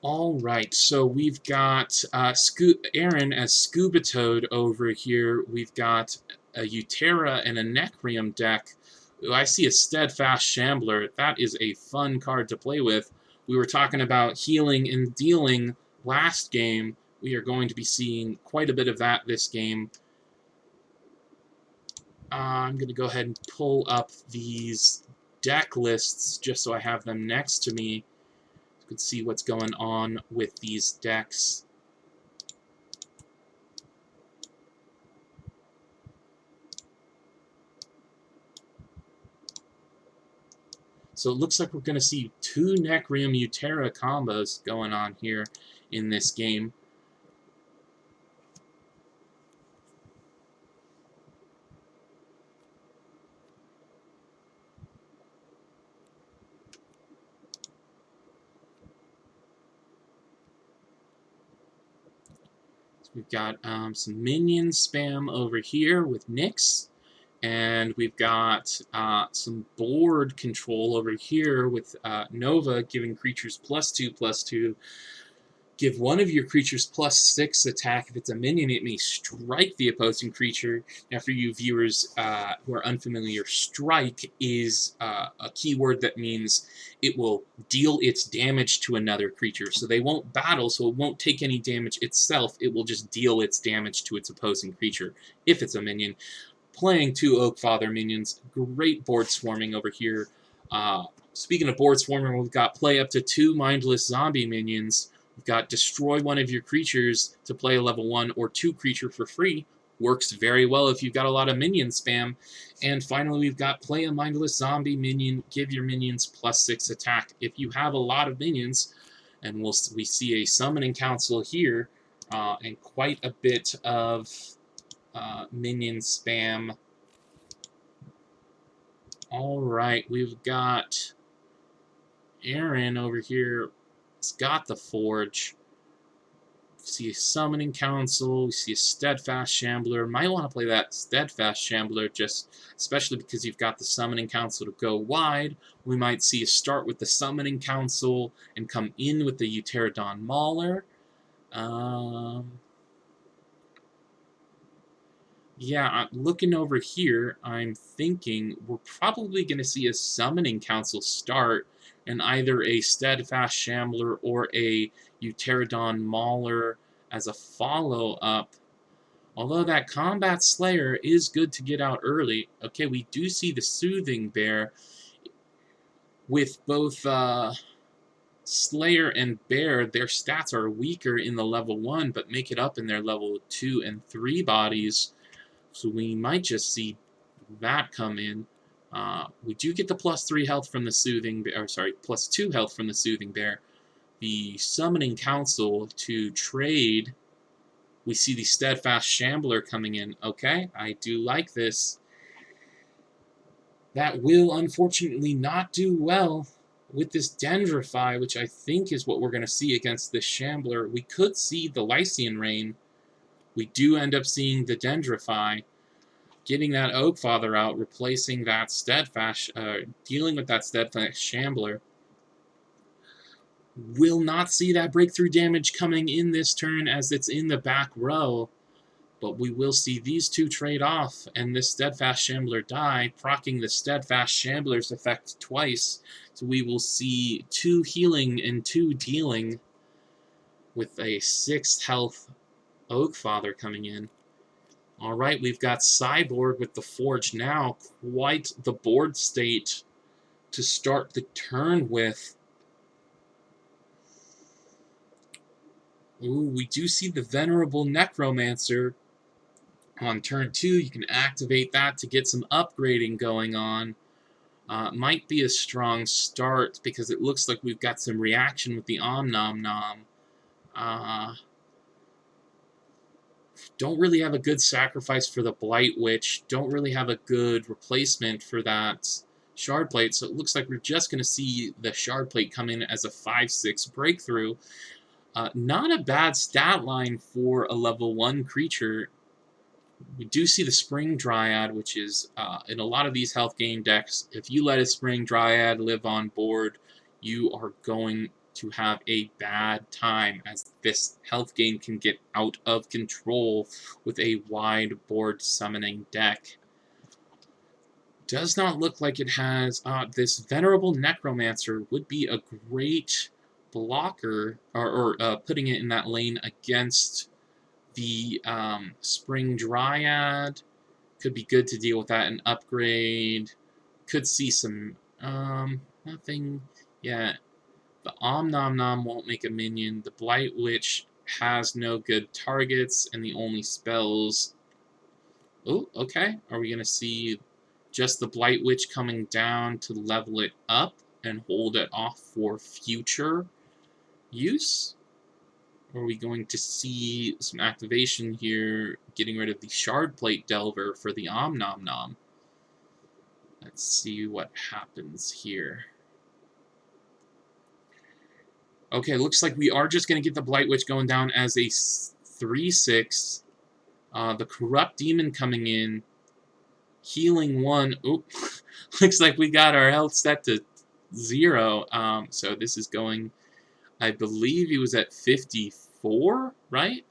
Alright, so we've got Aaron as Scuba Toad over here. We've got a Utera and a Necrium deck. Ooh, I see a Steadfast Shambler. That is a fun card to play with. We were talking about healing and dealing last game. We are going to be seeing quite a bit of that this game. I'm going to go ahead and pull up these deck lists just so I have them next to me. You can see what's going on with these decks. So it looks like we're going to see two Necrium Utera combos going on here in this game. So we've got some minion spam over here with Nyx. And we've got some board control over here with Nova giving creatures +2/+2. Give one of your creatures +6 attack. If it's a minion, it may strike the opposing creature. Now, for you viewers who are unfamiliar, strike is a keyword that means it will deal its damage to another creature. So they won't battle, so it won't take any damage itself. It will just deal its damage to its opposing creature if it's a minion. Playing two Oakfather minions, great board swarming over here. Speaking of board swarming, we've got play up to 2 mindless zombie minions. We've got destroy one of your creatures to play a level 1 or 2 creature for free. Works very well if you've got a lot of minion spam. And finally, we've got play a mindless zombie minion, give your minions +6 attack. If you have a lot of minions, and we see a summoning council here, and quite a bit of minion spam. Alright, we've got Aaron over here. It's got the Forge. We see a Summoning Council. We see a Steadfast Shambler. Might want to play that Steadfast Shambler, just especially because you've got the Summoning Council to go wide. We might see a start with the Summoning Council and come in with the Uterodon Mauler. Yeah, looking over here, I'm thinking we're probably going to see a Summoning Council start and either a Steadfast Shambler or a Uterodon Mauler as a follow-up. Although that Combat Slayer is good to get out early. Okay, we do see the Soothing Bear with both Slayer and Bear. Their stats are weaker in the level 1, but make it up in their level 2 and 3 bodies. So we might just see that come in. We do get the +3 health from the Soothing Bear, or sorry, +2 health from the Soothing Bear. The Summoning Council to trade. We see the Steadfast Shambler coming in. Okay, I do like this. That will unfortunately not do well with this Dendrify, which I think is what we're going to see against this Shambler. We could see the Lycian Rain. We do end up seeing the Dendrify, getting that Oakfather out, replacing that Steadfast, dealing with that Steadfast Shambler. Will not see that breakthrough damage coming in this turn as it's in the back row, but we will see these two trade off and this Steadfast Shambler die, proccing the Steadfast Shambler's effect twice. So we will see 2 healing and 2 dealing with a 6th health Oakfather coming in. Alright, we've got Cyborg with the Forge now. Quite the board state to start the turn with. Ooh, we do see the Venerable Necromancer. On turn 2, you can activate that to get some upgrading going on. Might be a strong start because it looks like we've got some reaction with the Om Nom Nom. Don't really have a good sacrifice for the Blight Witch. Don't really have a good replacement for that Shard Plate. So it looks like we're just going to see the Shard Plate come in as a 5/6 breakthrough. Not a bad stat line for a level 1 creature. We do see the Spring Dryad, which is in a lot of these health gain decks. If you let a Spring Dryad live on board, you are going to have a bad time, as this health gain can get out of control with a wide board summoning deck. Does not look like it has... this Venerable Necromancer would be a great blocker, or putting it in that lane against the Spring Dryad. Could be good to deal with that and upgrade. Could see some... nothing yet. The Nom Nom won't make a minion. The Blight Witch has no good targets, and the only spells... Oh, okay. Are we going to see just the Blight Witch coming down to level it up and hold it off for future use? Or are we going to see some activation here, getting rid of the Shard Plate Delver for the Nom Nom? Let's see what happens here. Okay, looks like we are just going to get the Blight Witch going down as a 3/6. The Corrupt Demon coming in, healing 1. Oop. Looks like we got our health set to 0. So this is going, I believe he was at 54, right?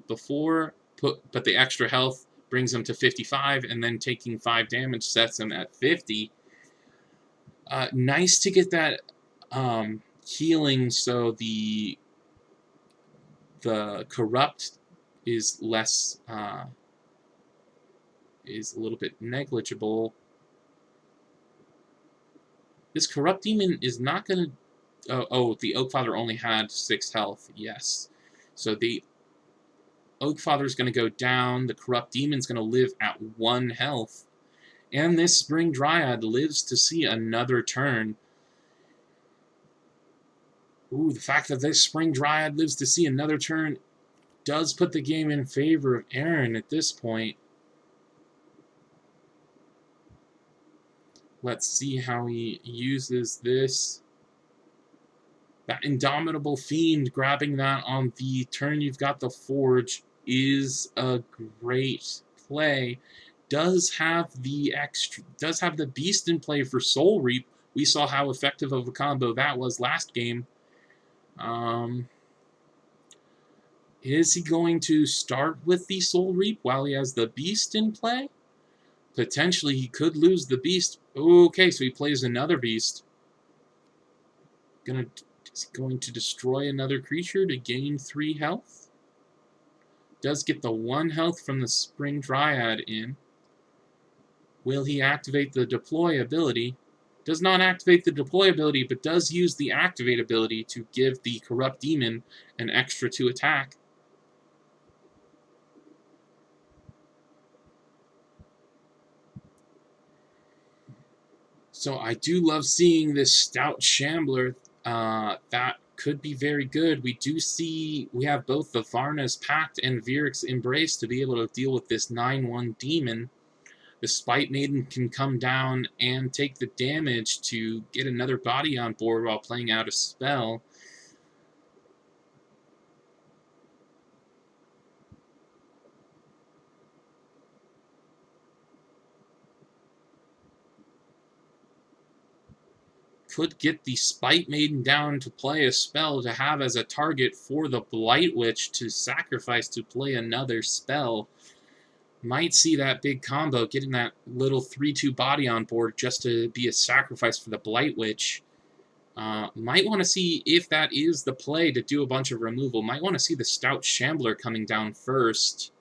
Before, but the extra health brings him to 55, and then taking 5 damage sets him at 50. Nice to get that healing, so the corrupt is less is a little bit negligible. This corrupt demon is not gonna... oh, the Oakfather only had 6 health. Yes, so the Oakfather is gonna go down. The corrupt demon's gonna live at 1 health, and this Spring Dryad lives to see another turn. Ooh, the fact that this Spring Dryad lives to see another turn does put the game in favor of Aaron at this point. Let's see how he uses this. That Indomitable Fiend, grabbing that on the turn you've got the Forge, is a great play. Does have the Beast in play for Soul Reap. We saw how effective of a combo that was last game. Is he going to start with the Soul Reap while he has the Beast in play? Potentially, he could lose the Beast. Okay, so he plays another Beast. Is he going to destroy another creature to gain 3 health? Does get the 1 health from the Spring Dryad in. Will he activate the deploy ability? Does not activate the deploy ability, but does use the activate ability to give the Corrupt Demon an extra 2 attack. So I do love seeing this Stout Shambler. That could be very good. We have both the Varna's Pact and Viric's Embrace to be able to deal with this 9/1 demon. The Spite Maiden can come down and take the damage to get another body on board while playing out a spell. Could get the Spite Maiden down to play a spell to have as a target for the Blight Witch to sacrifice to play another spell. Might see that big combo, getting that little 3/2 body on board just to be a sacrifice for the Blight Witch. Might want to see if that is the play to do a bunch of removal. Might want to see the Stout Shambler coming down first.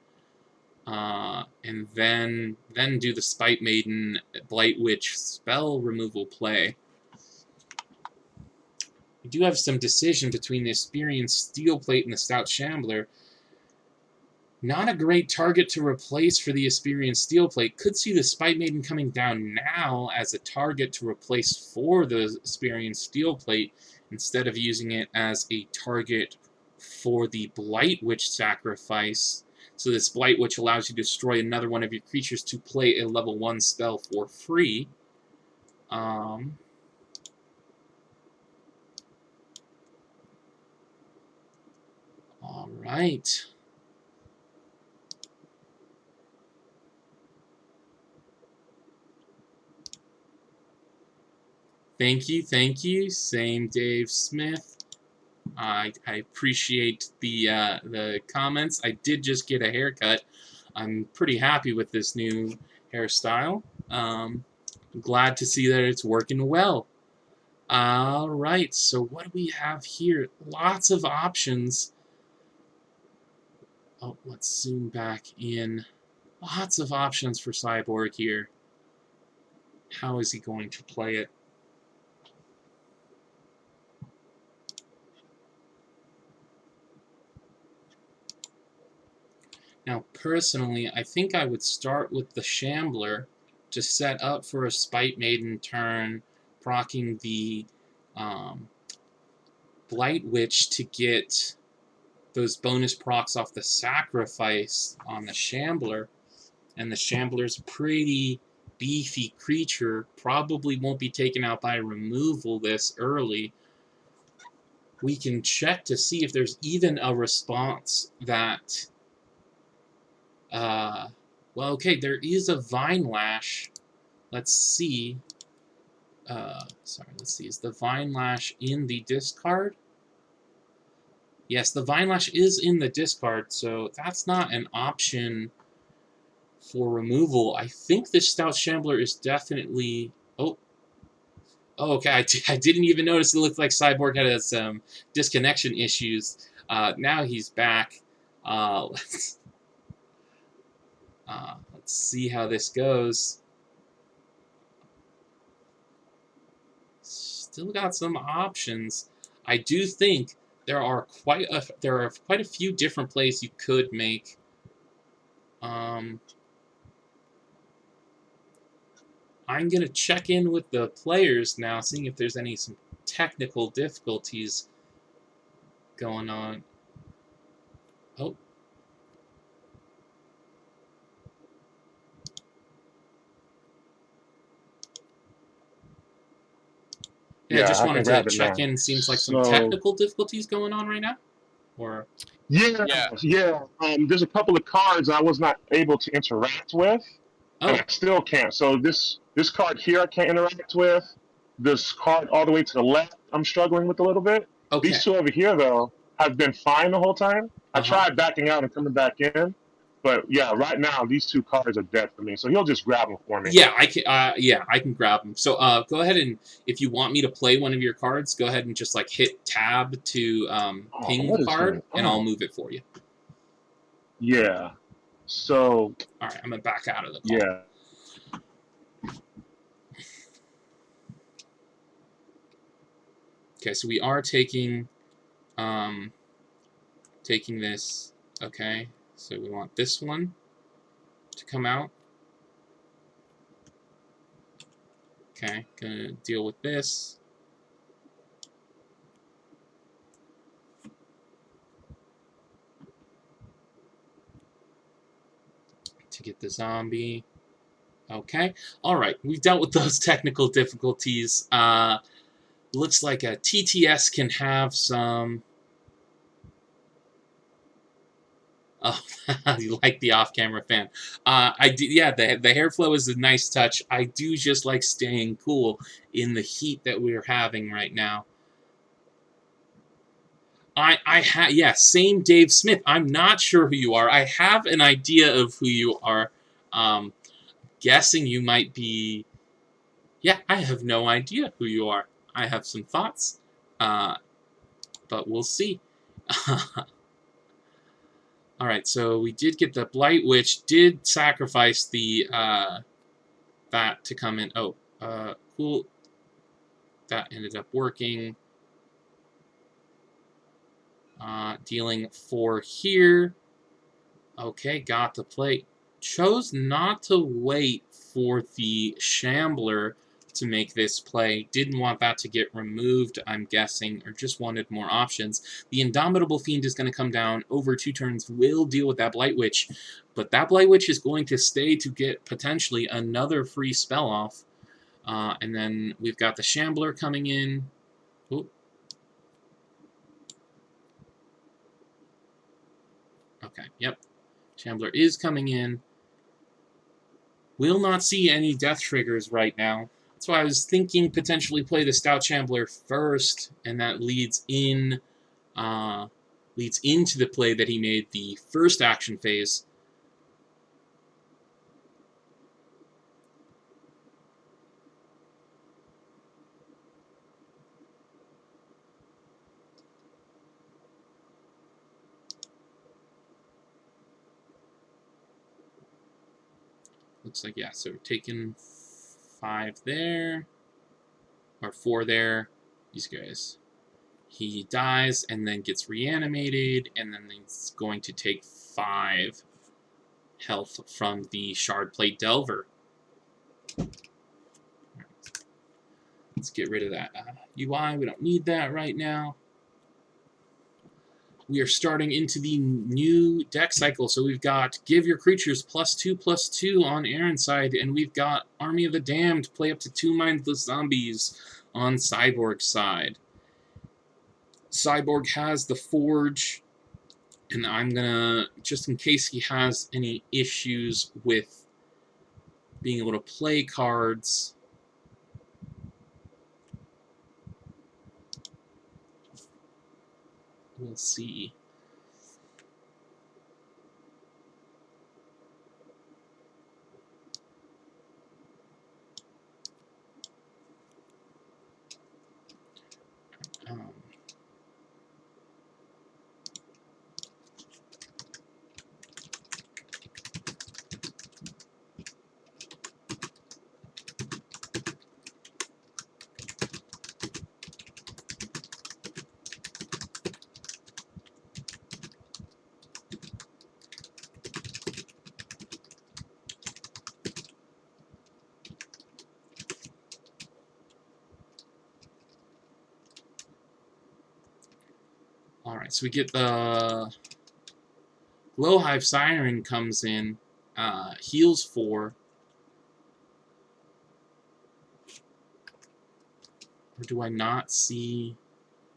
And then do the Spite Maiden Blight Witch spell removal play. We do have some decision between the Experienced Steel Plate and the Stout Shambler. Not a great target to replace for the Experienced Steel Plate. Could see the Spite Maiden coming down now as a target to replace for the Experienced Steel Plate, instead of using it as a target for the Blight Witch sacrifice. So this Blight Witch allows you to destroy another one of your creatures to play a level 1 spell for free. Alright. Thank you. Same Dave Smith. I appreciate the comments. I did just get a haircut. I'm pretty happy with this new hairstyle. Glad to see that it's working well. All right, so what do we have here? Lots of options. Oh, let's zoom back in. Lots of options for Cyborg here. How is he going to play it? Now, personally, I think I would start with the Shambler to set up for a Spite Maiden turn, proccing the Blight Witch to get those bonus procs off the Sacrifice on the Shambler. And the Shambler's a pretty beefy creature, probably won't be taken out by removal this early. We can check to see if there's even a response that... well, okay, there is a Vine Lash. Let's see. Let's see. Is the Vine Lash in the discard? Yes, the Vine Lash is in the discard, so that's not an option for removal. I think this Stout Shambler is definitely... Oh, okay, I didn't even notice it looked like Cyborg had some disconnection issues. Now he's back. Let's see how this goes. Still got some options. I do think there are quite a few different plays you could make. I'm gonna check in with the players now, seeing if there's some technical difficulties going on. Oh. Yeah, I just wanted to check in. Seems like some technical difficulties going on right now, or yeah. There's a couple of cards I was not able to interact with, and I still can't. So this card here I can't interact with. This card all the way to the left I'm struggling with a little bit. Okay. These two over here though have been fine the whole time. I tried backing out and coming back in. But yeah, right now these two cards are dead for me. So he'll just grab them for me. Yeah, I can. I can grab them. So go ahead and if you want me to play one of your cards, go ahead and just like hit tab to ping the card, and I'll move it for you. Yeah. So. All right, I'm gonna back out of the call. Yeah. Okay, so we are taking this. Okay, so we want this one to come out. Okay, gonna deal with this. To get the zombie. Okay, alright, we've dealt with those technical difficulties. Looks like a TTS can have some... Oh, you like the off-camera fan. Yeah, the hair flow is a nice touch. I do just like staying cool in the heat that we're having right now. Yeah, same Dave Smith. I'm not sure who you are. I have an idea of who you are. Guessing you might be... Yeah, I have no idea who you are. I have some thoughts, but we'll see. Alright, so we did get the Blight Witch, did sacrifice the, that to come in. Oh, cool. That ended up working. Dealing 4 here. Okay, got the play. Chose not to wait for the Shambler to make this play. Didn't want that to get removed, I'm guessing, or just wanted more options. The Indomitable Fiend is going to come down over 2 turns, will deal with that Blight Witch, but that Blight Witch is going to stay to get potentially another free spell off. And then we've got the Shambler coming in. Ooh. Okay, yep. Shambler is coming in. Will not see any death triggers right now. That's why I was thinking potentially play the Stout Shambler first, and that leads into the play that he made the first action phase. Looks like, yeah, so we're taking 5 there, or 4 there. These guys. He dies and then gets reanimated, and then he's going to take 5 health from the Shard Plate Delver. Let's get rid of that UI. We don't need that right now. We are starting into the new deck cycle. So we've got give your creatures +2/+2 on Aaron's side, and we've got Army of the Damned, play up to 2 mindless zombies on Cyborg's side. Cyborg has the Forge, and I'm gonna, just in case he has any issues with being able to play cards, we'll see. Alright, so we get the Glowhive Siren comes in, heals 4. Or do I not see...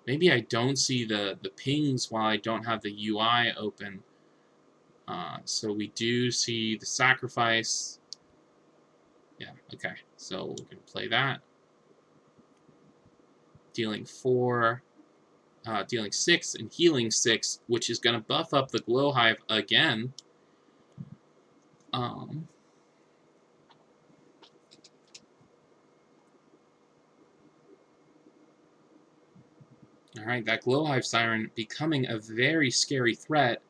Maybe I don't see the pings while I don't have the UI open. So we do see the sacrifice. Yeah, okay. So we're going to play that. Dealing 4, dealing 6, and healing 6, which is going to buff up the Glowhive again. Alright, that Glowhive Siren becoming a very scary threat.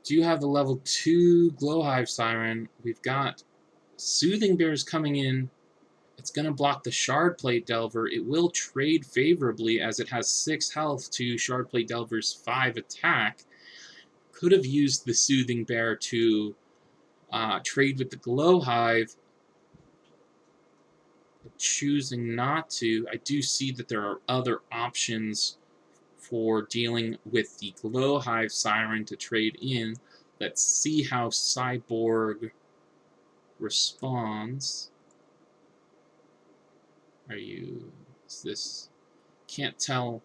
Do have the level 2 Glowhive Siren. We've got Soothing Bears coming in. It's going to block the Shard Plate Delver. It will trade favorably as it has 6 health to Shard Plate Delver's 5 attack. Could have used the Soothing Bear to trade with the Glowhive. But choosing not to. I do see that there are other options for dealing with the Glowhive Siren to trade in. Let's see how Cyborg responds. Is this... Can't tell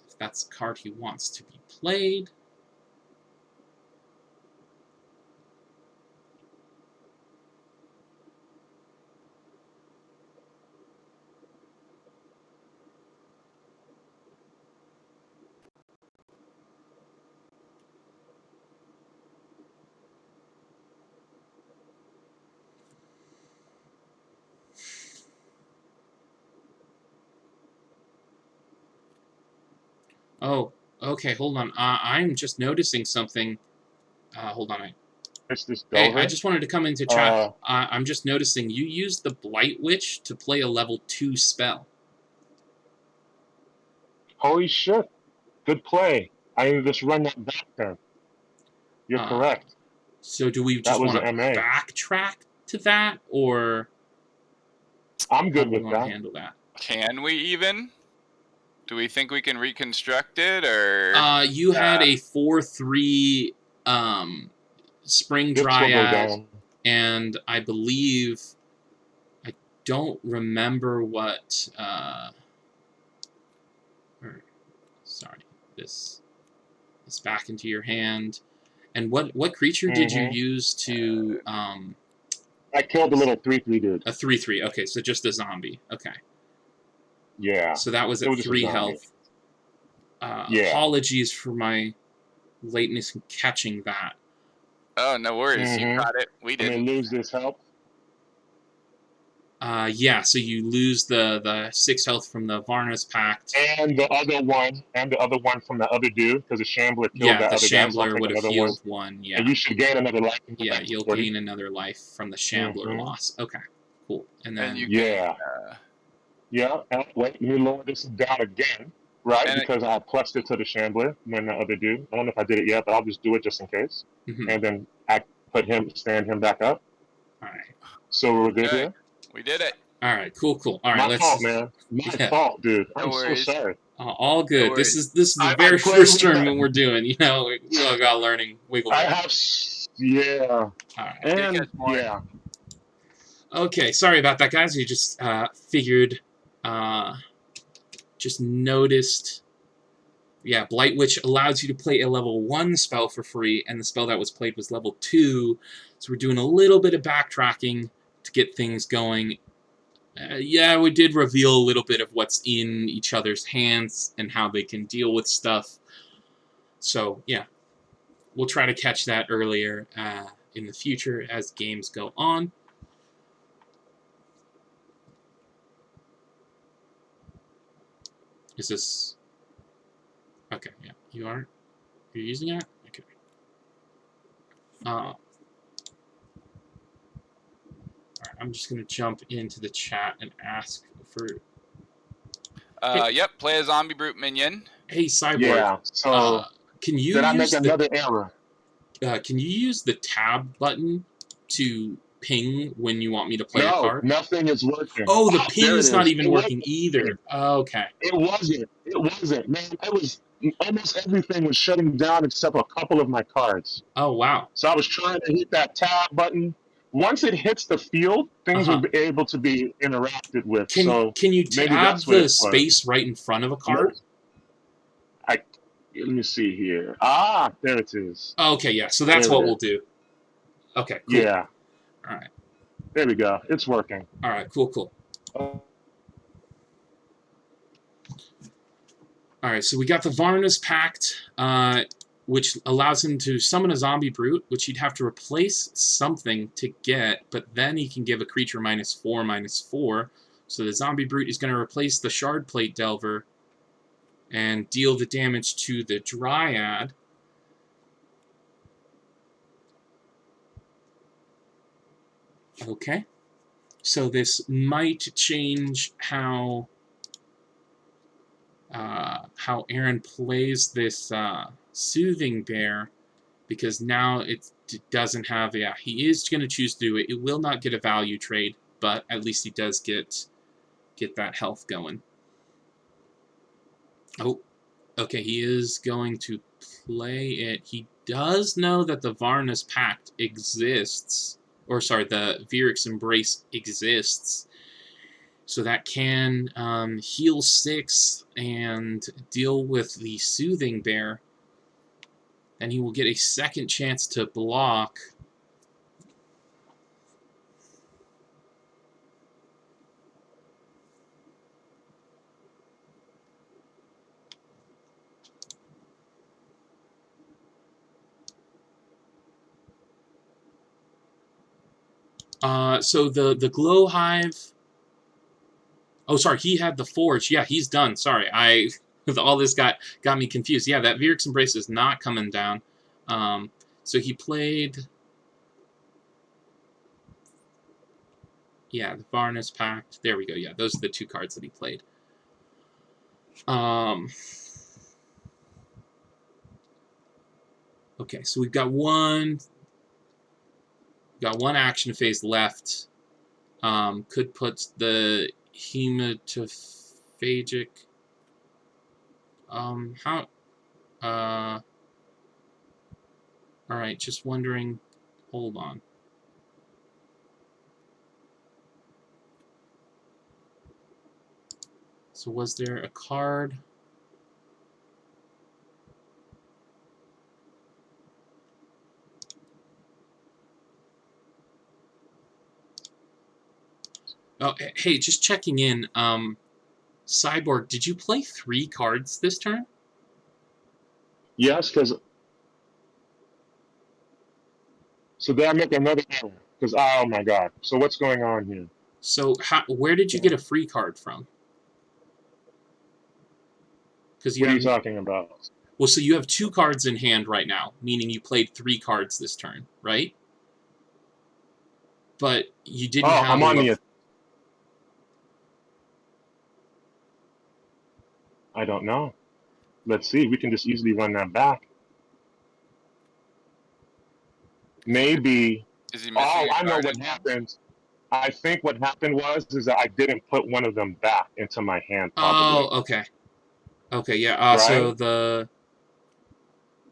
if that's a card he wants to be played. Oh, okay, hold on. I'm just noticing something. Hold on. It's this Hey, Delver. I just wanted to come into chat. I'm just noticing you used the Blight Witch to play a level 2 spell. Holy shit. Good play. I need to just run that back then. You're correct. So do we just want to backtrack to that, or... I'm good with that. Handle that? Can we even? Do we think we can reconstruct it, or... You had a 4/3 Spring Dryad, and I believe... I don't remember what... sorry, this back into your hand. And what creature did you use to I killed the little 3/3 dude. A 3/3. Okay, so just a zombie. Okay. Yeah. So that was It at was just a 3 zombie. health. Yeah. Apologies for my lateness in catching that. Oh, no worries. You Mm-hmm. caught it. We I'm didn't. gonna lose this health. Yeah, so you lose the 6 health from the Varna's Pact. And the other one from the other dude, because the Shambler killed Yeah, that the other guy, so I'll Shambler take would have another one. healed 1, yeah. And you should gain another life. Yeah, you'll 40. gain another life from the Shambler loss. Okay, cool. And then... And you Yeah. Yeah, and wait, let me lower this down again, right? And Because I plussed it to the Shambler when the other dude. I don't know if I did it yet, but I'll just do it just in case. And then I stand him back up. All right. So we're good here? We did it. All right, cool. All right, My fault, man. My fault, dude. I'm so sorry. All good. No this is the very first tournament we're doing. You know, we all got learning wiggle. I have, yeah. All right. And yeah. Okay, sorry about that, guys. You just figured, just noticed. Yeah, Blight Witch allows you to play a level 1 spell for free, and the spell that was played was level 2. So we're doing a little bit of backtracking to get things going. Yeah, we did reveal a little bit of what's in each other's hands and how they can deal with stuff. So, yeah, we'll try to catch that earlier in the future as games go on. Is this... Okay, yeah, you are? You're using it? Okay. Alright, I'm just going to jump into the chat and ask for... Yep, play a zombie brute minion. Hey, Cyborg. Yeah, so can you did I make another error? Can you use the tab button to ping when you want me to play a card? No, nothing is working. Oh, the ping's not even working either. Okay. It wasn't. Man, it was... Almost everything was shutting down except a couple of my cards. Oh, wow. So I was trying to hit that tab button. Once it hits the field, things will be able to be interacted with. Can you tab the space right in front of a card? Let me see here. Ah, there it is. Okay, yeah. So that's what we'll do. Okay, cool. Yeah. All right. There we go. It's working. All right, cool. All right, so we got the Varna's Pact, which allows him to summon a zombie brute, which he'd have to replace something to get, but then he can give a creature -4/-4. So the zombie brute is going to replace the Shard Plate Delver and deal the damage to the Dryad. Okay. So this might change how Aaron plays this Soothing Bear, because now it doesn't have... Yeah, he is going to choose to do it. It will not get a value trade, but at least he does get that health going. Oh, okay, he is going to play it. He does know that the Varna's Pact exists, or sorry, the Vyric's Embrace exists. So that can heal 6 and deal with the Soothing Bear. Then he will get a second chance to block. So the Glow Hive... Oh, sorry, he had the Forge. Yeah, he's done. Sorry, all this got me confused. Yeah, that Vyric's Embrace is not coming down. So he played... Yeah, the Varna's Pact. There we go. Yeah, those are the 2 cards that he played. Okay, so we've got one action phase left. Could put the Hematophagic... Alright, just wondering... Hold on. So was there a card... Oh, hey, just checking in. Cyborg, did you play 3 cards this turn? Yes, because so did I make another error? Because oh my god. So what's going on here? So, where did you get a free card from? Because you What are have you talking about? well, so you have 2 cards in hand right now, meaning you played 3 cards this turn, right? But you didn't Oh, have I'm on the. I don't know. Let's see. We can just easily run that back. Maybe. Is he missing Oh, a I know card what in hand? happened. I think what happened was is that I didn't put one of them back into my hand, Oh, probably. okay. Okay, yeah. So Right. the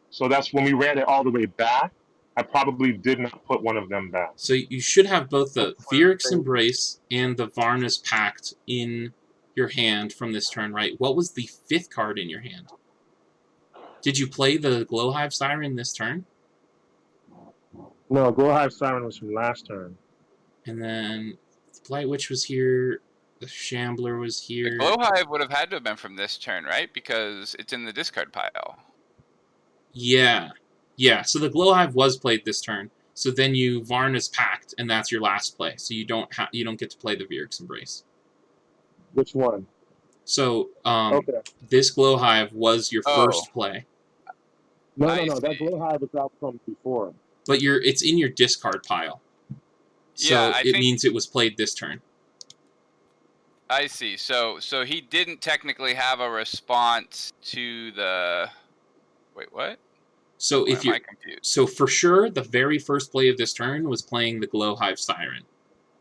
So that's when we ran it all the way back. I probably did not put one of them back. so you should have both the That's Vyrix crazy. Embrace and the Varna's Pact in your hand from this turn, right? What was the 5th card in your hand? Did you play the Glowhive Siren this turn? No, Glowhive Siren was from last turn. And then the Blight Witch was here. The Shambler was The here. Glowhive would have had to have been from this turn, right? Because it's in the discard pile. Yeah. Yeah, so the Glowhive was played this turn. So then you Varna's Pact, and that's your last play. So you don't get to play the Vyrix Embrace. Which one? So Okay. this Glowhive was your Oh. first play. No, I no, no. That see. Glowhive was out from before. But it's in your discard pile. So Yeah, I it think means it was played this turn. I see. So he didn't technically have a response to the. Wait, what? So Why if am you I confused? so for sure the very first play of this turn was playing the Glowhive Siren.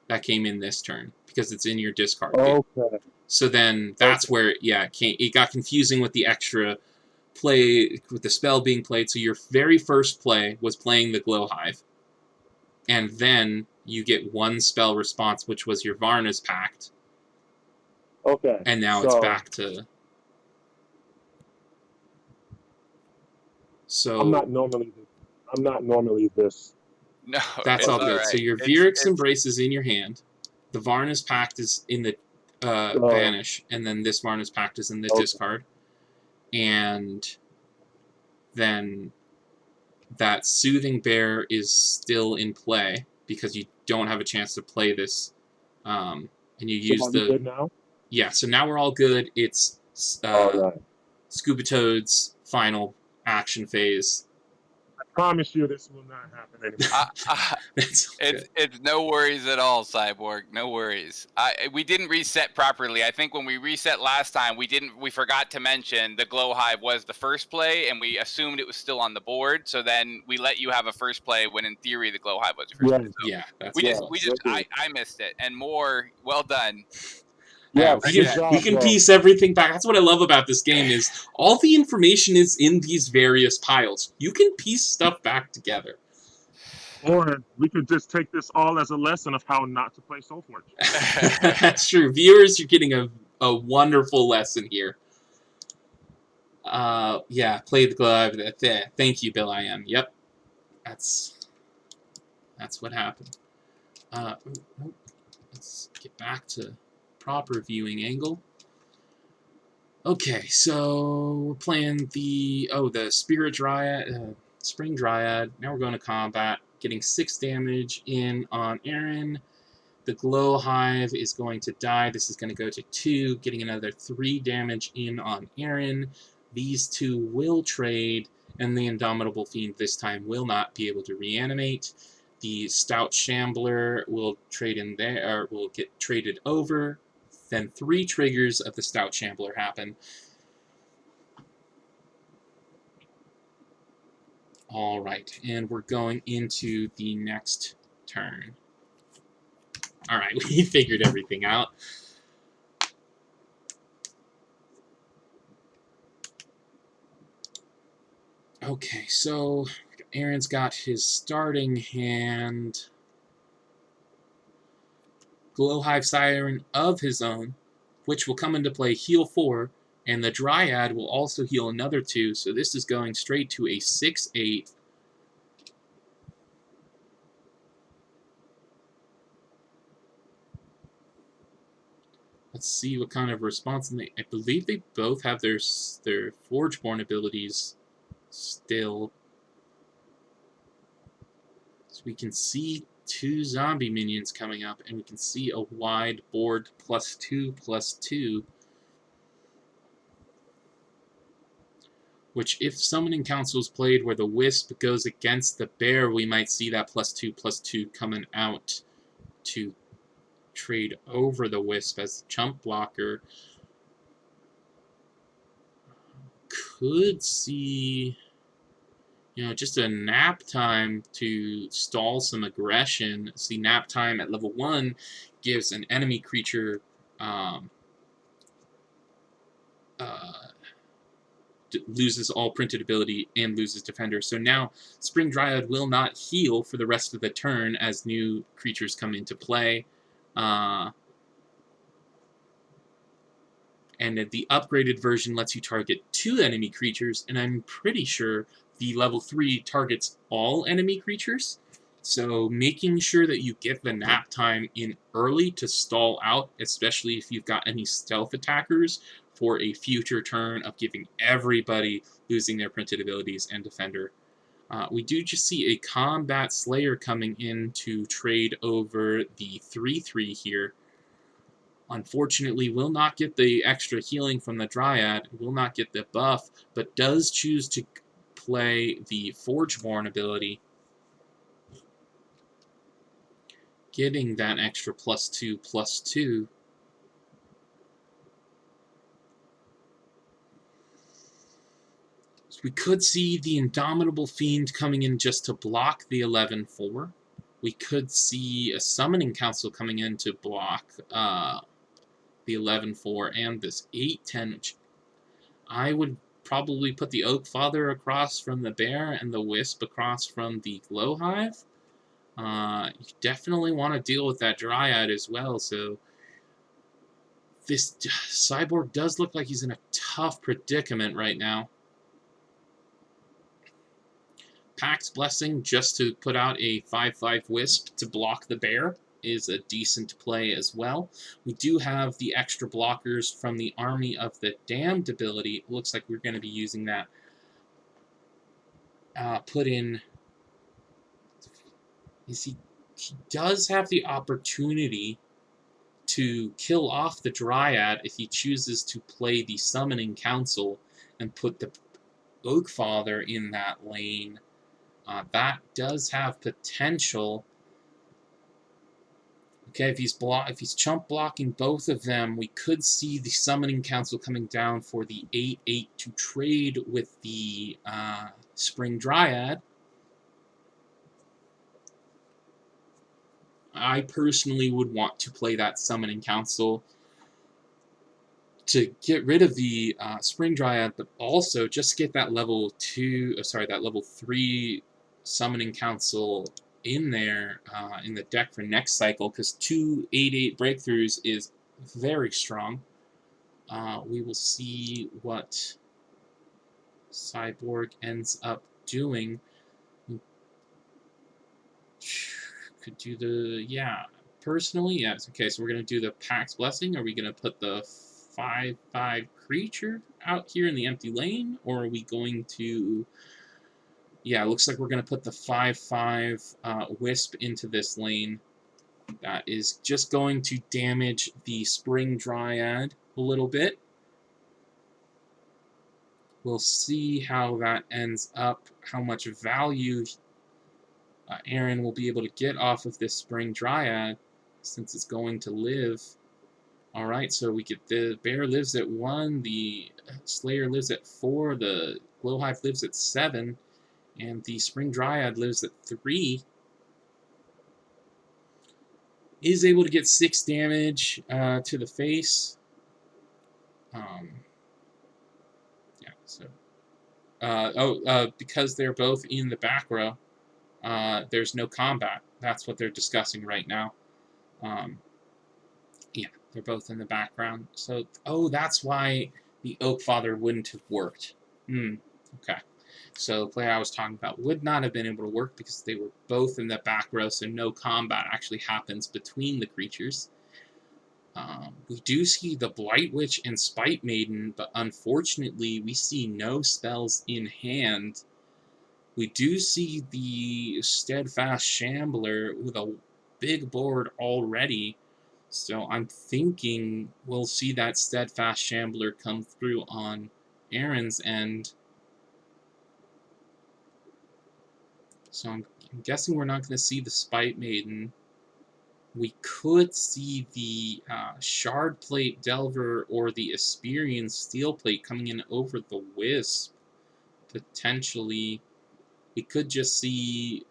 That came in this turn because it's in your discard. Okay. So then that's where it got confusing with the extra play with the spell being played. So your very first play was playing the Glowhive, and then you get one spell response, which was your Varna's Pact. Okay. And now it's back to. So I'm not normally this. No, that's it's all good. right. So your Vyrix Embrace is in your hand. The Varna's Pact is in the Banish, and then this Varna's Pact is in the discard. And then that Soothing Bear is still in play because you don't have a chance to play this. And you use the. Good now? Yeah, so now we're all good. It's Right. Scuba Toad's final action phase. I promise you this will not happen anymore. It's no worries at all, Cyborg. No worries. We didn't reset properly. I think when we reset last time, we forgot to mention the Glowhive was the first play, and we assumed it was still on the board. So then we let you have a first play when in theory the Glowhive was your first play. So I missed it. And more, well done. Yeah, we can piece everything back. That's what I love about this game is all the information is in these various piles. You can piece stuff back together. Or we could just take this all as a lesson of how not to play Soulforge. That's true. Viewers, you're getting a wonderful lesson here. Yeah, play the glove. Thank you, Bill. I am. Yep. That's what happened. Let's get back to proper viewing angle. Okay, so we're playing the Spirit Dryad, Spring Dryad. Now we're going to combat, getting 6 damage in on Aaron. The Glowhive is going to die. This is going to go to 2, getting another 3 damage in on Aaron. These 2 will trade, and the Indomitable Fiend this time will not be able to reanimate. The Stout Shambler will trade in there, or will get traded over. Then 3 triggers of the Stout Shambler happen. All right, and we're going into the next turn. All right, we figured everything out. Okay, so Aaron's got his starting hand. Glowhive Siren of his own, which will come into play heal 4, and the Dryad will also heal another 2, so this is going straight to a 6/8. Let's see what kind of response. And I believe they both have their Forgeborn abilities still. So we can see 2 zombie minions coming up, and we can see a wide board +2/+2. Which, if Summoning Council is played where the Wisp goes against the Bear, we might see that +2/+2 coming out to trade over the Wisp as the chump blocker. Could see, just a nap time to stall some aggression. See, nap time at level 1 gives an enemy creature loses all printed ability and loses defender. So now Spring Dryad will not heal for the rest of the turn as new creatures come into play. And the upgraded version lets you target 2 enemy creatures, and I'm pretty sure the level 3 targets all enemy creatures. So making sure that you get the nap time in early to stall out, especially if you've got any stealth attackers, for a future turn of giving everybody losing their printed abilities and defender. We do just see a Combat Slayer coming in to trade over the 3/3 here. Unfortunately, will not get the extra healing from the Dryad, will not get the buff, but does choose to play the Forgeborn ability, getting that extra +2/+2. So we could see the Indomitable Fiend coming in just to block the 11/4. We could see a Summoning Council coming in to block the 11/4 and this 8/10, which I would probably put the Oak Father across from the Bear and the Wisp across from the Glowhive. You definitely want to deal with that Dryad as well, so this Cyborg does look like he's in a tough predicament right now. Pax Blessing, just to put out a 5/5 Wisp to block the Bear, is a decent play as well. We do have the extra blockers from the Army of the Damned ability. It looks like we're going to be using that. Put in... he does have the opportunity to kill off the Dryad if he chooses to play the Summoning Council and put the Oak Father in that lane. That does have potential. Okay, if he's chump blocking both of them, we could see the Summoning Council coming down for the 8/8 to trade with the Spring Dryad. I personally would want to play that Summoning Council to get rid of the Spring Dryad, but also just get that level 3 Summoning Council in there in the deck for next cycle, because 2 8/8 breakthroughs is very strong. We will see what Cyborg ends up doing. Could do the, personally, yes. Okay, so we're going to do the Pax Blessing. Are we going to put the 5/5 creature out here in the empty lane, or are we going to... Yeah, it looks like we're going to put the 5/5 Wisp into this lane. That is just going to damage the Spring Dryad a little bit. We'll see how that ends up, how much value Aaron will be able to get off of this Spring Dryad, since it's going to live. Alright, so we get the Bear lives at 1, the Slayer lives at 4, the Glowhive lives at 7, and the Spring Dryad lives at 3. Is able to get 6 damage to the face. Because they're both in the back row, there's no combat. That's what they're discussing right now. They're both in the background. So, that's why the Oak Father wouldn't have worked. Okay. So the player I was talking about would not have been able to work because they were both in the back row, so no combat actually happens between the creatures. We do see the Blight Witch and Spite Maiden, but unfortunately we see no spells in hand. We do see the Steadfast Shambler with a big board already, so I'm thinking we'll see that Steadfast Shambler come through on Aaron's end. So I'm guessing we're not going to see the Spite Maiden. We could see the Shard Plate Delver or the Asperian Steel Plate coming in over the Wisp, potentially. We could just see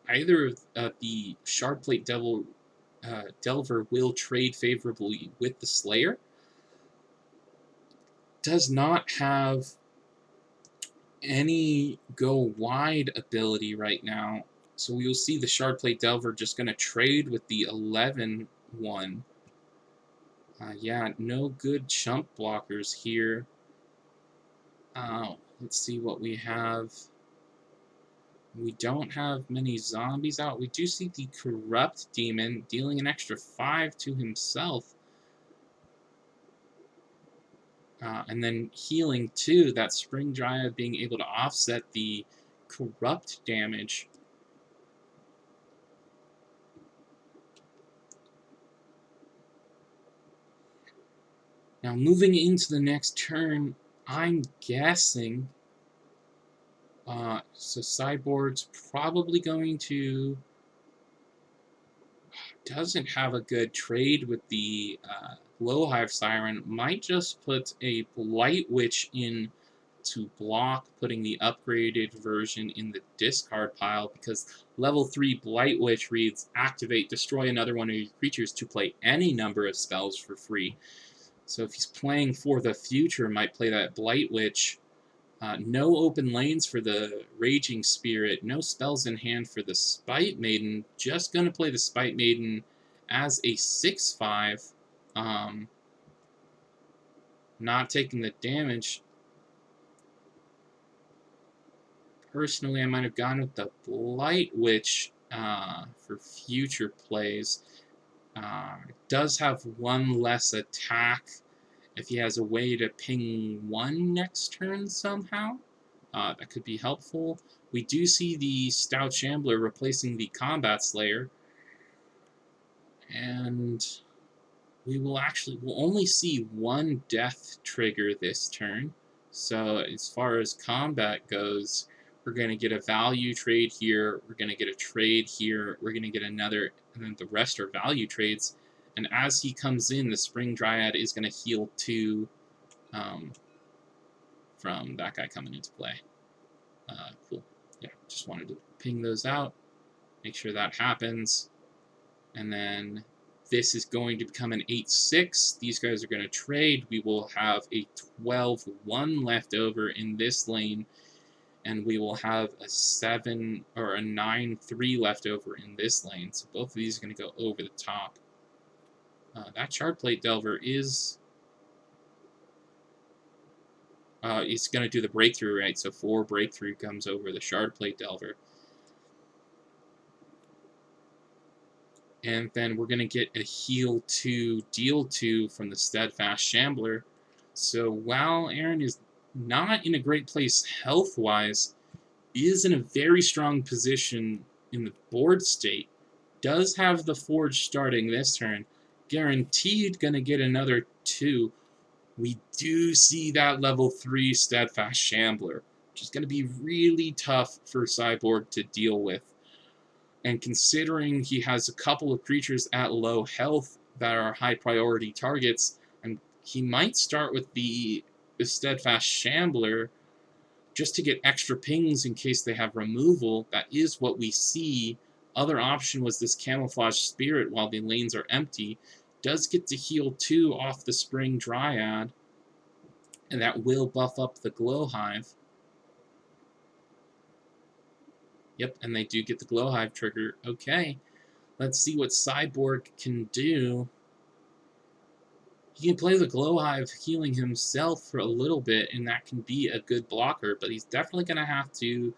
either the Shard Plate Delver will trade favorably with the Slayer. Does not have any go wide ability right now. So we'll see the Shard Plate Delver just going to trade with the 11 one. Yeah, no good chump blockers here. Let's see what we have. We don't have many zombies out. We do see the Corrupt Demon dealing an extra 5 to himself. And then healing too, that Spring Dryad being able to offset the corrupt damage. Now moving into the next turn, I'm guessing, so Sideboard's probably going to, doesn't have a good trade with the Glowhive Siren, might just put a Blight Witch in to block putting the upgraded version in the discard pile, because level 3 Blight Witch reads activate, destroy another one of your creatures to play any number of spells for free. So if he's playing for the future, might play that Blight Witch. No open lanes for the Raging Spirit, no spells in hand for the Spite Maiden, just going to play the Spite Maiden as a 6/5, not taking the damage. Personally, I might have gone with the Blight Witch for future plays. Does have one less attack if he has a way to ping 1 next turn somehow. That could be helpful. We do see the Stout Shambler replacing the Combat Slayer. And we'll only see 1 death trigger this turn. So as far as combat goes, we're going to get a value trade here, we're going to get a trade here, we're going to get another, and then the rest are value trades. And as he comes in, the Spring Dryad is going to heal 2 from that guy coming into play. Cool. Yeah, just wanted to ping those out, make sure that happens. And then this is going to become an 8/6. These guys are going to trade. We will have a 12/1 left over in this lane, and we will have a 7 or a 9/3 left over in this lane. So both of these are going to go over the top. That Shard Plate Delver is it's going to do the breakthrough, right? So 4 breakthrough comes over the Shard Plate Delver. And then we're going to get a heal 2, deal 2 from the Steadfast Shambler. So while Aaron is not in a great place health-wise, is in a very strong position in the board state, does have the Forge starting this turn, guaranteed going to get another 2. We do see that level 3 Steadfast Shambler, which is going to be really tough for Cyborg to deal with. And considering he has a couple of creatures at low health that are high priority targets, and he might start with the Steadfast Shambler just to get extra pings in case they have removal. That is what we see. Other option was this Camouflage Spirit while the lanes are empty. Does get to heal 2 off the Spring Dryad, and that will buff up the Glowhive. Yep, and they do get the Glowhive trigger. Okay, let's see what Cyborg can do. He can play the Glowhive healing himself for a little bit, and that can be a good blocker, but he's definitely going to have to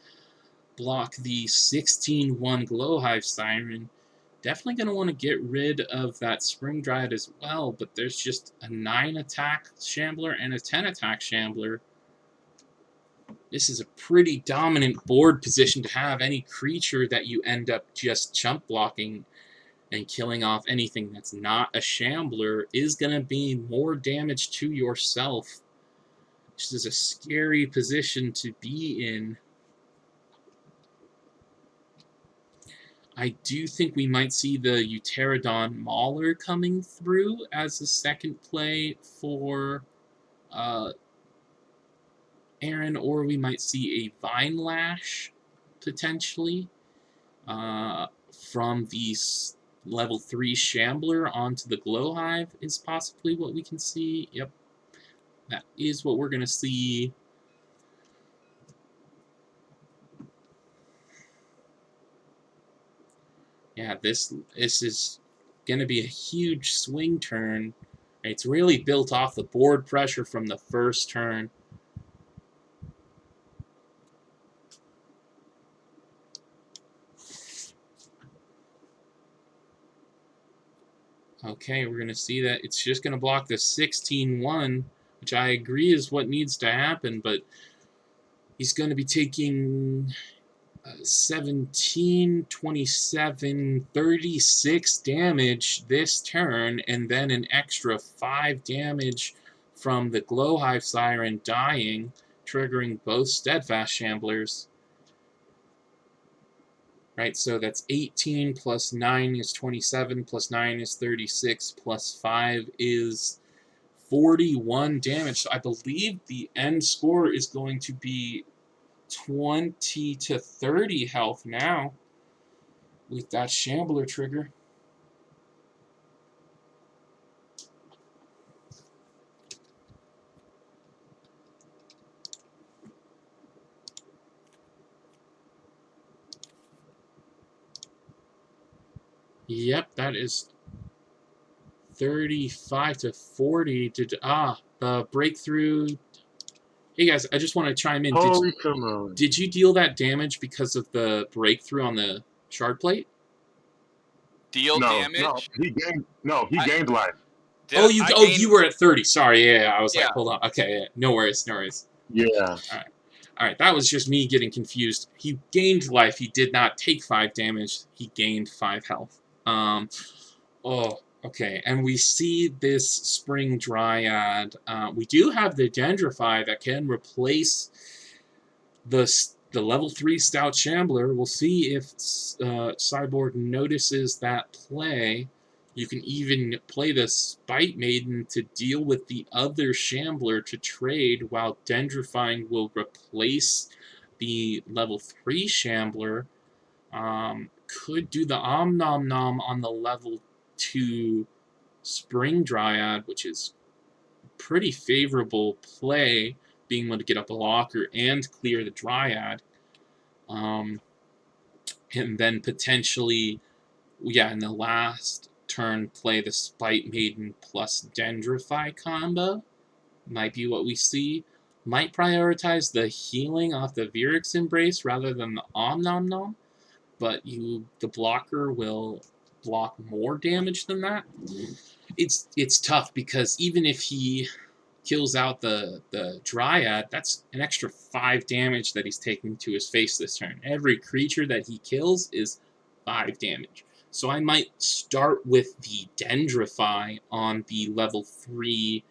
block the 16/1 Glowhive Siren Definitely going to want to get rid of that Spring Dryad as well, but there's just a 9 attack Shambler and a 10 attack Shambler. This is a pretty dominant board position to have. Any creature that you end up just chump blocking and killing off anything that's not a Shambler is going to be more damage to yourself. This is a scary position to be in. I do think we might see the Pterodon Mauler coming through as a second play for Aaron, or we might see a Vine Lash, potentially, from the level 3 Shambler onto the Glowhive is possibly what we can see. Yep, that is what we're going to see. Yeah, this is going to be a huge swing turn. It's really built off the board pressure from the first turn. Okay, we're going to see that it's just going to block the 16-1, which I agree is what needs to happen, but he's going to be taking 17, 27, 36 damage this turn, and then an extra 5 damage from the Glowhive Siren dying, triggering both Steadfast Shamblers. Right, so that's 18 plus 9 is 27, plus 9 is 36, plus 5 is 41 damage. So I believe the end score is going to be 20 to 30 health now with that Shambler trigger. Yep, that is 35 to 40. The breakthrough. Hey guys, I just want to chime in. Holy come on. Did you deal that damage because of the breakthrough on the shard plate? Deal damage? No, he gained life. You were at 30. Sorry, yeah, I was like, Yeah. hold on. Okay, yeah, no worries. Yeah. All right, that was just me getting confused. He gained life. He did not take 5 damage. He gained 5 health. Okay, and we see this Spring Dryad. We do have the Dendrify that can replace the level 3 Stout Shambler. We'll see if Cyborg notices that play. You can even play the Spite Maiden to deal with the other Shambler to trade, while Dendrifying will replace the level 3 Shambler. Could do the Om Nom Nom on the level 2 Spring Dryad, which is pretty favorable play, being able to get a blocker and clear the Dryad. And then potentially, in the last turn, play the Spite Maiden plus Dendrify combo. Might be what we see. Might prioritize the healing off the Virix Embrace rather than the Om Nom Nom, but the blocker will block more damage than that. It's tough because even if he kills out the Dryad, that's an extra 5 damage that he's taking to his face this turn. Every creature that he kills is 5 damage. So I might start with the Dendrify on the level 3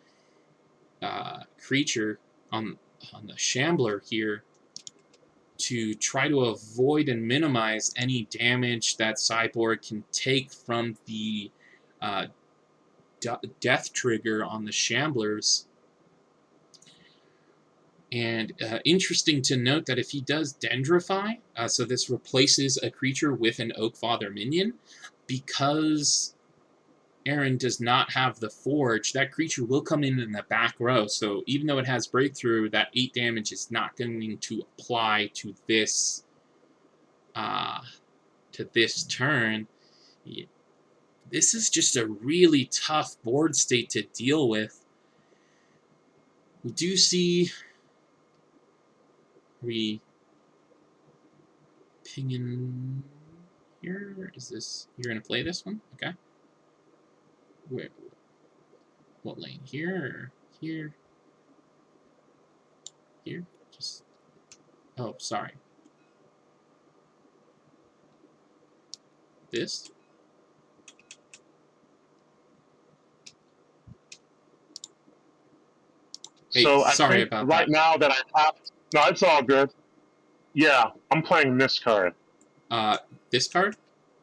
creature on the Shambler here to try to avoid and minimize any damage that Cyborg can take from the death trigger on the Shamblers. And interesting to note that if he does Dendrify, so this replaces a creature with an Oakfather minion, because Aaron does not have the Forge, that creature will come in the back row. So even though it has Breakthrough, that 8 damage is not going to apply to this turn. This is just a really tough board state to deal with. We do see Pingin. here. Is this... You're going to play this one? Okay. Where? What lane? Here or here? Here? Just... Oh, sorry. This? Hey, So I sorry think about right that. now that I have, no, it's all good. Yeah, I'm playing this card This card?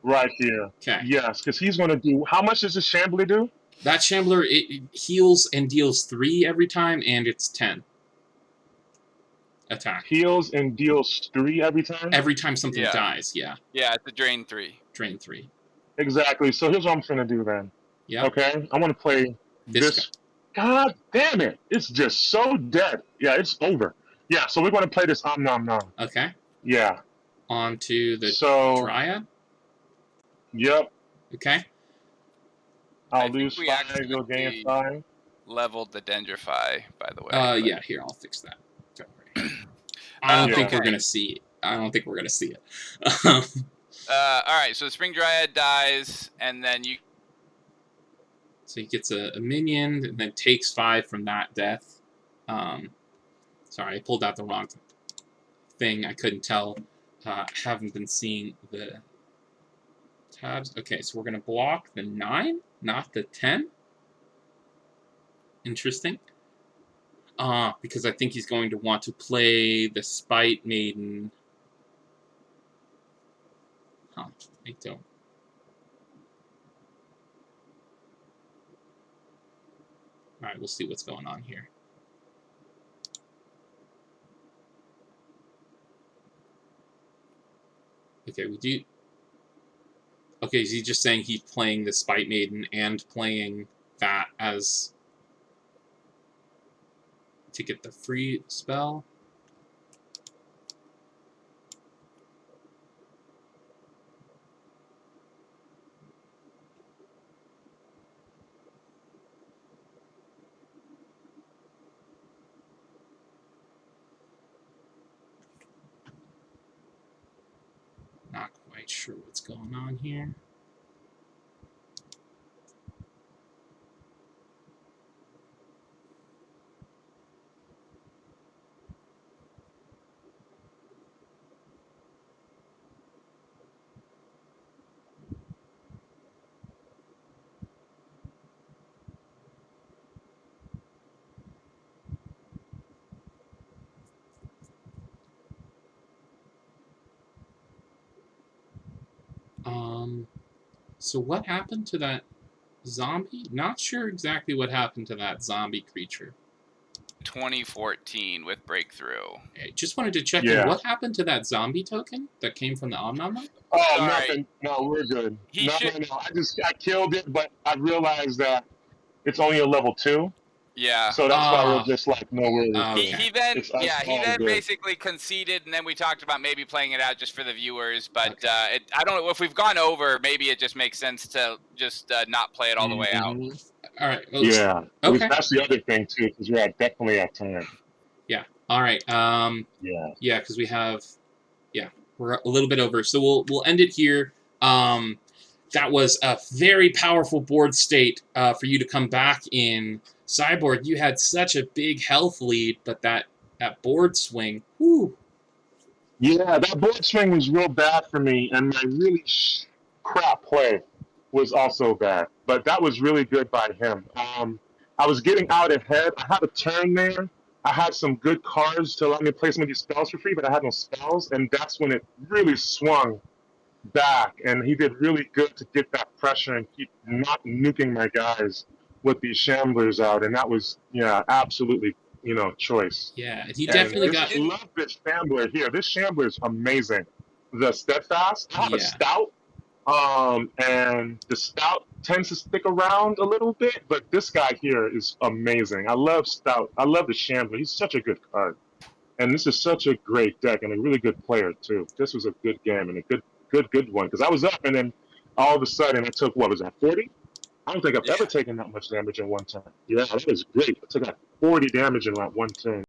right here. Okay. Yes, because he's going to do. How much does the Shambler do? That Shambler, it heals and deals 3 every time, and it's 10 attack. Heals and deals 3 every time. Every time something Yeah. dies, yeah. Yeah, it's a drain 3. Drain 3. Exactly. So here's what I'm going to do then. Yeah. Okay, I want to play this. God damn it! It's just so dead. Yeah, it's over. Yeah, so we're going to play this Om Nom Nom. Okay. Yeah. On to the Dryad. Yep. Okay. I'll lose 5, you'll gain 5. Leveled the Dendrify, by the way. Yeah, here, I'll fix that. Don't worry. I don't think we're going to see it. I don't think we're going to see it. Alright, so the Spring Dryad dies, and then you... So he gets a minion, and then takes 5 from that death. Sorry, I pulled out the wrong thing. I couldn't tell. Haven't been seeing the tabs. Okay, so we're going to block the 9, not the 10. Interesting. Because I think he's going to want to play the Spite Maiden. Huh, I don't. Alright, we'll see what's going on here. Okay, we do... Okay, is he just saying he's playing the Spite Maiden and playing that as... to get the free spell? Not quite sure what's going on here. So what happened to that zombie? Not sure exactly what happened to that zombie creature. 2014 with Breakthrough. I just wanted to check in. What happened to that zombie token that came from the Om Nom Nom? Oh, Sorry. nothing. No, we're good. He No. I killed it, but I realized that it's only a level 2. Yeah. So that's why we're just like, no worries. He then good. basically conceded, and then we talked about maybe playing it out just for the viewers. But I don't know if we've gone over. Maybe it just makes sense to just not play it all the way out. All right. Well, Yeah. Okay. That's the other thing too, because we're definitely at time. Yeah. All right. Yeah. Yeah, because we have. Yeah, we're a little bit over, so we'll end it here. That was a very powerful board state for you to come back in. Cyborg, you had such a big health lead, but that board swing, whew. Yeah, that board swing was real bad for me, and my really crap play was also bad. But that was really good by him. I was getting out ahead. I had a turn there. I had some good cards to allow me to play some of these spells for free, but I had no spells, and that's when it really swung back. And he did really good to get that pressure and keep not nuking my guys with these Shamblers out, and that was, absolutely, choice. Yeah, he definitely got... I love this Shambler here. This Shambler is amazing. The Steadfast, I have a Stout, and the Stout tends to stick around a little bit, but this guy here is amazing. I love Stout. I love the Shambler. He's such a good card. And this is such a great deck and a really good player, too. This was a good game and a good one, because I was up, and then all of a sudden I took, what was that, 40? I don't think I've ever taken that much damage in one turn. Yeah, that was great. I took like 40 damage in like one turn.